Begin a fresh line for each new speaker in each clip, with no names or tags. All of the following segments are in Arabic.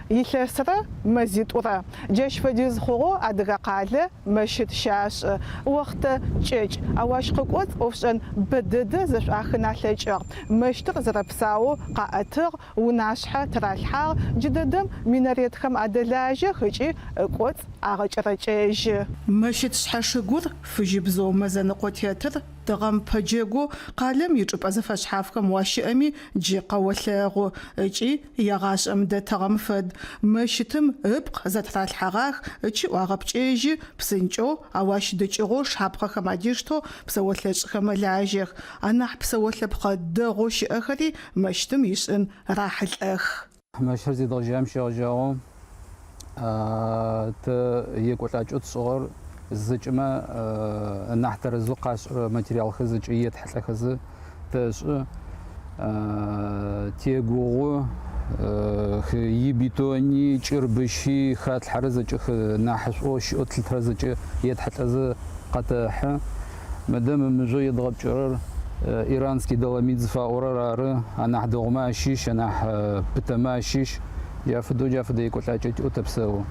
يلسرة مزيتورة جيش فديز خورو أدغا قالة مشت شاش وقت جيج أواش قوت أوفشن بدد زش آخنا لجر مشتر زربساو قاتر وناشحة ترالحار جددم مناريتخم أدلاجة خجي قوت أغج رجيج مشت شحشقور فجيبزو مزن قوتيتر تغم بجيغو قالم يجب أزفاش حافكم واشيامي جي قوثلاغو اجي يغاش امده تغم فد مشتم ابق زترال الحراخ اجي واغب جيجي بسنجو اواش دجيغو شحابقا خماديشتو بسوثلاج خمالاجيغ انا بسوثلاب قدغو شيأخري مشتم يسن راحل اخ
مشهر زي ضجام شيغجاو يقوتاجوت صغر الزجمة نحتر الزقاش ماتريال خزج يتحل خز تش تيجو يبيتوني شربشي خات الحرزج نحش اوش اوتل ترزج يتحل قطح مادام مجو يضرب شرر ايرانسكي دولاميد فاورار انا حدو ماشيش انا بتماشيش يافدو يقول لك اوتبسو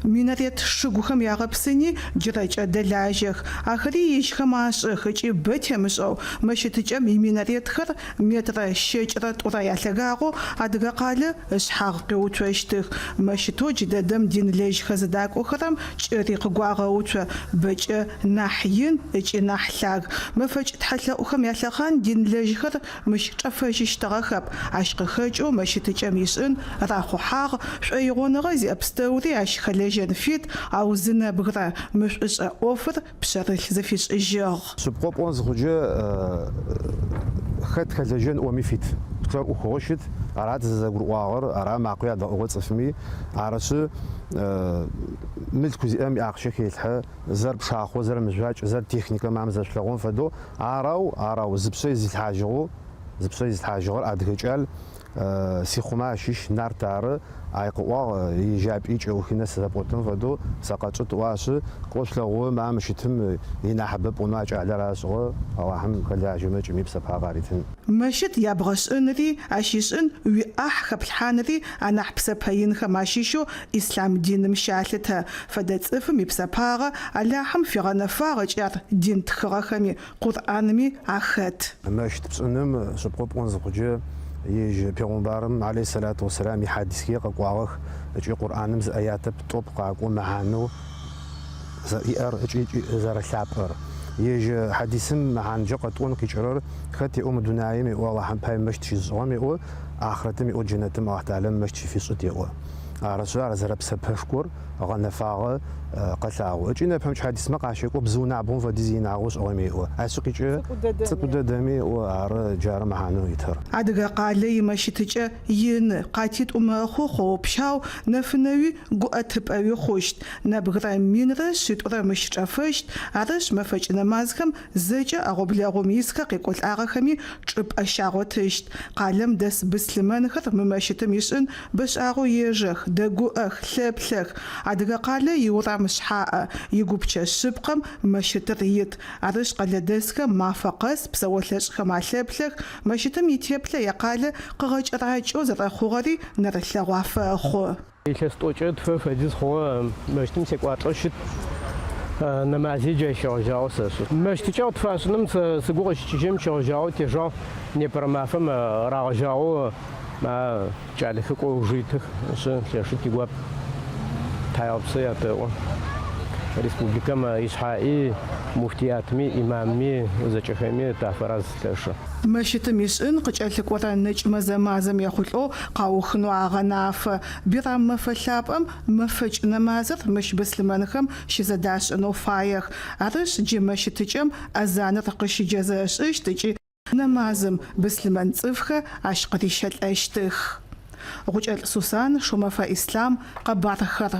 مناريت شغوخم يغبسني جراج دلاجخ اخري يشخماش خجي بتمشو مشتجم مناريت خر متر شجرة ورايالغاغو ادغا قال اشحاق وتشتخ مشتو جددم دين ليج خزداك وخرم شريق غواغوت بج ناحين اج ناحلاغ مفج تحلا وخم يالخان دين ليج خر مش طفش اشتغخب عشق خجو مشتجم يسن راخو حاغ شيغون غزي ابستوري اشخلي جنفيت أو زنا بغرا مش أوفر بشرل زفيش الجار.
سبقوب أنز خجة خد خلجن وميفيت. كتر أخوشت أراد زغر واغر أراد معقيا دعوة صفمي عرش ملك زي أمي أخشك يلها زرب شاخو زر مزاج زر تكنيكا مع مزاج لغون فدو عراو زبسي زي الحاجو زبسي زي الحاجو أدخل سيخوما شيش نار تار أيقوا يجاب إيش أو خنا سببوتن فدو سقطت واش قوش لغو ما مشيتم هنا حبب وناج على راسه أو هم خلي جمع جميع بسبها غاريتن
مشيت يبغش أنري عشيشن وأح خبل حانري أنا حبسب هين خماشيشو إسلام دين مشاعلتها فدت إفمي بسبها على حم في غنا فارج دين تخرخمي قرآنمي أخت
مشيت بسنم سبقوب أنزقجة يجي بيغمبارم عليه الصلاة والسلام يحدث كي قواغ اجي قرآن مز آيات بطوب قاقو معانو زائر اجي زار الشابر يجي حديثم عن جقتون كيشرر خاتي دنايم والله حم باي مشتي زومي او اخرتم او جنتم واحد عالم مشتي في صوتي او رسول زرب سبشكور غنفاغ قطعو اجينا فهمش حديث ما قاشيكو بزونا بون فديزينا غوش اومي او اسقيجه تقود دمي او ار جار معانو يتر
ادغا قالي مشتجه ين قاتيت امخو خوبشاو نفنوي غواتباوي خوشت نبغرا مينرا شتورا مشطفشت ارش مفج نمازكم زجه اغوبلاغو ميسكا قيقول اغخمي طب اشاغوتشت قالم دس بسلمان خر ممشتم يسن بش اغو يجخ دغو اخ لبلخ ادغا قالي يورا مشحاء يجوبش الشبقم مشتريت عرش قلدسك ما فقس بسوتلش خماشبلخ مشتم يتيبله يقال قرج راجو زر خوغري نرسل وافخو
يشستوجت فديز خو مشتم سيقواطشت نمازي جاو سس مشتيجاو تفاشنم سغوغش جيم جاو تيجا نيبرمافم راجاو ما جالخكو جيتخ شلشتي غوب تايبسيات республика إسحاقي مفتياتمي إمامي وزجفمي تافراز تشا
مشيتم يسن قجلك ورا نجم زمازم يخلو قاوخنو عغناف بيرام مفلابم مفج نمازر مش بسلمانخم شزداش انو فايخ عرش جي مشيتجم ازان رقش جزاش اشتجي نمازم بسلمان صفخه عشقري شل اشتخ غجل سوسان شومفا اسلام قبار خر